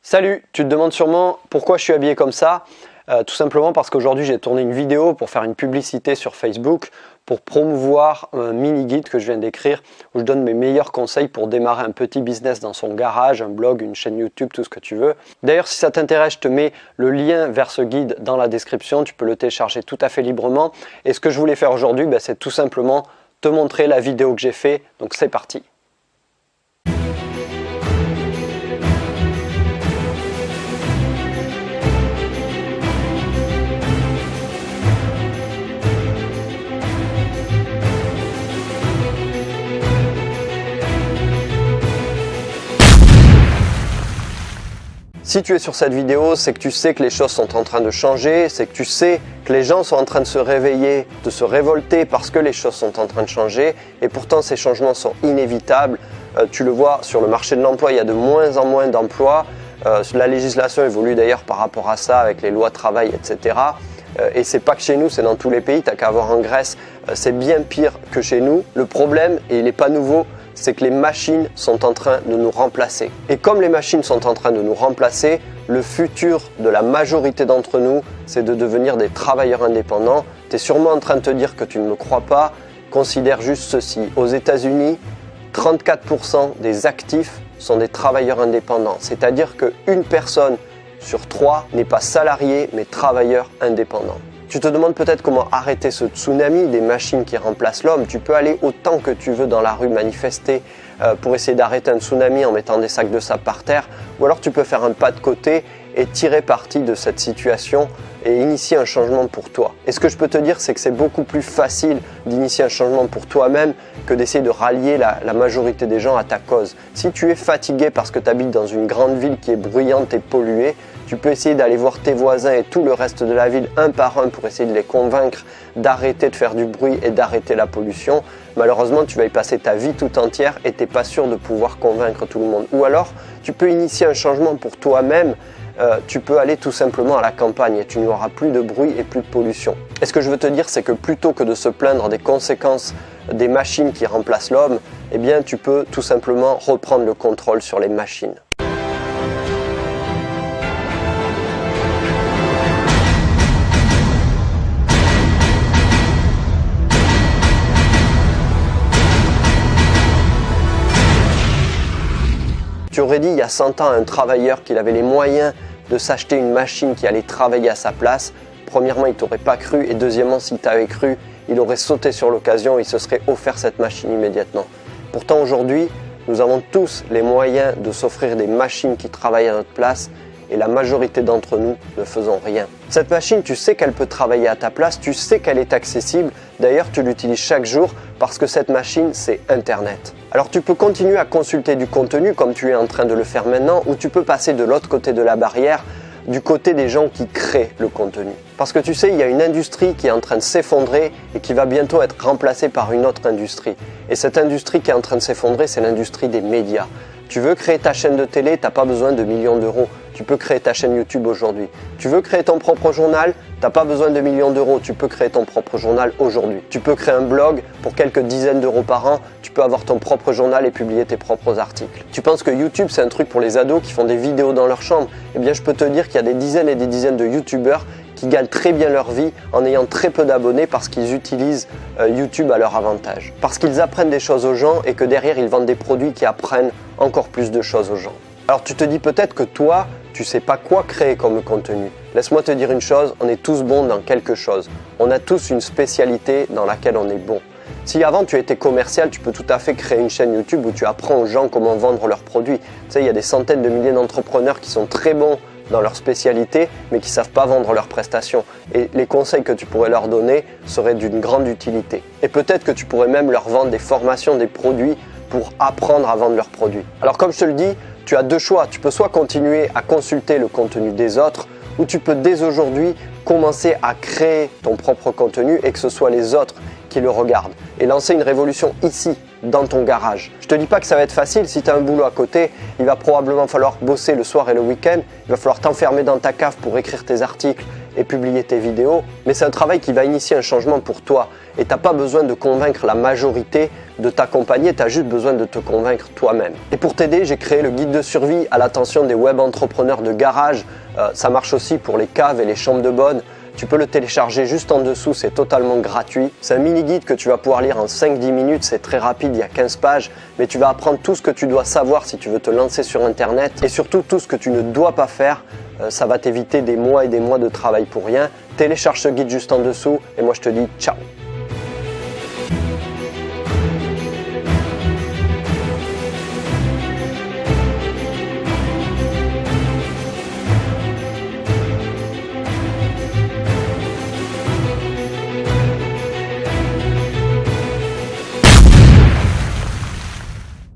Salut, tu te demandes sûrement pourquoi je suis habillé comme ça. Tout simplement parce qu'aujourd'hui j'ai tourné une vidéo pour faire une publicité sur Facebook pour promouvoir un mini guide que je viens d'écrire où je donne mes meilleurs conseils pour démarrer un petit business dans son garage, un blog, une chaîne YouTube, tout ce que tu veux. D'ailleurs, si ça t'intéresse, je te mets le lien vers ce guide dans la description, tu peux le télécharger tout à fait librement. Et ce que je voulais faire aujourd'hui, c'est tout simplement te montrer la vidéo que j'ai fait, donc c'est parti. Si tu es sur cette vidéo, c'est que tu sais que les choses sont en train de changer, c'est que tu sais que les gens sont en train de se réveiller, de se révolter parce que les choses sont en train de changer et pourtant ces changements sont inévitables. Tu le vois sur le marché de l'emploi, il y a de moins en moins d'emplois. La législation évolue d'ailleurs par rapport à ça avec les lois de travail, etc. Et c'est pas que chez nous, c'est dans tous les pays. T'as qu'à voir en Grèce, c'est bien pire que chez nous. Le problème, et il n'est pas nouveau, c'est que les machines sont en train de nous remplacer. Et comme les machines sont en train de nous remplacer, le futur de la majorité d'entre nous, c'est de devenir des travailleurs indépendants. Tu es sûrement en train de te dire que tu ne me crois pas. Considère juste ceci. Aux États-Unis, 34% des actifs sont des travailleurs indépendants. C'est-à-dire qu'une personne sur 3 n'est pas salarié, mais travailleur indépendant. Tu te demandes peut-être comment arrêter ce tsunami des machines qui remplacent l'homme. Tu peux aller autant que tu veux dans la rue manifester pour essayer d'arrêter un tsunami en mettant des sacs de sable par terre. Ou alors tu peux faire un pas de côté et tirer parti de cette situation et initier un changement pour toi. Et ce que je peux te dire, c'est que c'est beaucoup plus facile d'initier un changement pour toi-même que d'essayer de rallier la majorité des gens à ta cause. Si tu es fatigué parce que tu habites dans une grande ville qui est bruyante et polluée, tu peux essayer d'aller voir tes voisins et tout le reste de la ville un par un pour essayer de les convaincre d'arrêter de faire du bruit et d'arrêter la pollution. Malheureusement, tu vas y passer ta vie tout entière et tu n'es pas sûr de pouvoir convaincre tout le monde. Ou alors, tu peux initier un changement pour toi-même. Tu peux aller tout simplement à la campagne et tu n'auras plus de bruit et plus de pollution. Et ce que je veux te dire, c'est que plutôt que de se plaindre des conséquences des machines qui remplacent l'homme, eh bien, tu peux tout simplement reprendre le contrôle sur les machines. Tu aurais dit il y a 100 ans à un travailleur qu'il avait les moyens de s'acheter une machine qui allait travailler à sa place. Premièrement, il t'aurait pas cru et deuxièmement, s'il t'avait cru, il aurait sauté sur l'occasion et il se serait offert cette machine immédiatement. Pourtant aujourd'hui, nous avons tous les moyens de s'offrir des machines qui travaillent à notre place et la majorité d'entre nous ne faisons rien. Cette machine, tu sais qu'elle peut travailler à ta place, tu sais qu'elle est accessible. D'ailleurs, tu l'utilises chaque jour parce que cette machine, c'est Internet. Alors tu peux continuer à consulter du contenu comme tu es en train de le faire maintenant ou tu peux passer de l'autre côté de la barrière, du côté des gens qui créent le contenu. Parce que tu sais, il y a une industrie qui est en train de s'effondrer et qui va bientôt être remplacée par une autre industrie. Et cette industrie qui est en train de s'effondrer, c'est l'industrie des médias. Tu veux créer ta chaîne de télé, tu n'as pas besoin de millions d'euros. Tu peux créer ta chaîne YouTube aujourd'hui. Tu veux créer ton propre journal, tu n'as pas besoin de millions d'euros. Tu peux créer ton propre journal aujourd'hui. Tu peux créer un blog pour quelques dizaines d'euros par an. Tu peux avoir ton propre journal et publier tes propres articles. Tu penses que YouTube, c'est un truc pour les ados qui font des vidéos dans leur chambre? Eh bien, je peux te dire qu'il y a des dizaines et des dizaines de YouTubeurs qui gagnent très bien leur vie en ayant très peu d'abonnés parce qu'ils utilisent YouTube à leur avantage. Parce qu'ils apprennent des choses aux gens et que derrière, ils vendent des produits qui apprennent encore plus de choses aux gens. Alors tu te dis peut-être que toi, tu sais pas quoi créer comme contenu. Laisse-moi te dire une chose, on est tous bons dans quelque chose. On a tous une spécialité dans laquelle on est bon. Si avant tu étais commercial, tu peux tout à fait créer une chaîne YouTube où tu apprends aux gens comment vendre leurs produits. Tu sais, il y a des centaines de milliers d'entrepreneurs qui sont très bons dans leur spécialité, mais qui ne savent pas vendre leurs prestations. Et les conseils que tu pourrais leur donner seraient d'une grande utilité. Et peut-être que tu pourrais même leur vendre des formations, des produits pour apprendre à vendre leurs produits. Alors comme je te le dis, tu as deux choix. Tu peux soit continuer à consulter le contenu des autres, ou tu peux dès aujourd'hui commencer à créer ton propre contenu et que ce soit les autres qui le regardent. Et lancer une révolution ici, dans ton garage. Je te dis pas que ça va être facile. Si tu as un boulot à côté, il va probablement falloir bosser le soir et le week-end. Il va falloir t'enfermer dans ta cave pour écrire tes articles et publier tes vidéos, mais c'est un travail qui va initier un changement pour toi. Et tu n'as pas besoin de convaincre la majorité de t'accompagner, tu as juste besoin de te convaincre toi-même. Et pour t'aider, j'ai créé le guide de survie à l'attention des web entrepreneurs de garage. Ça marche aussi pour les caves et les chambres de bonne. Tu peux le télécharger juste en dessous, c'est totalement gratuit. C'est un mini-guide que tu vas pouvoir lire en 5-10 minutes, c'est très rapide, il y a 15 pages, mais tu vas apprendre tout ce que tu dois savoir si tu veux te lancer sur Internet et surtout tout ce que tu ne dois pas faire. Ça va t'éviter des mois et des mois de travail pour rien. Télécharge ce guide juste en dessous et moi je te dis ciao.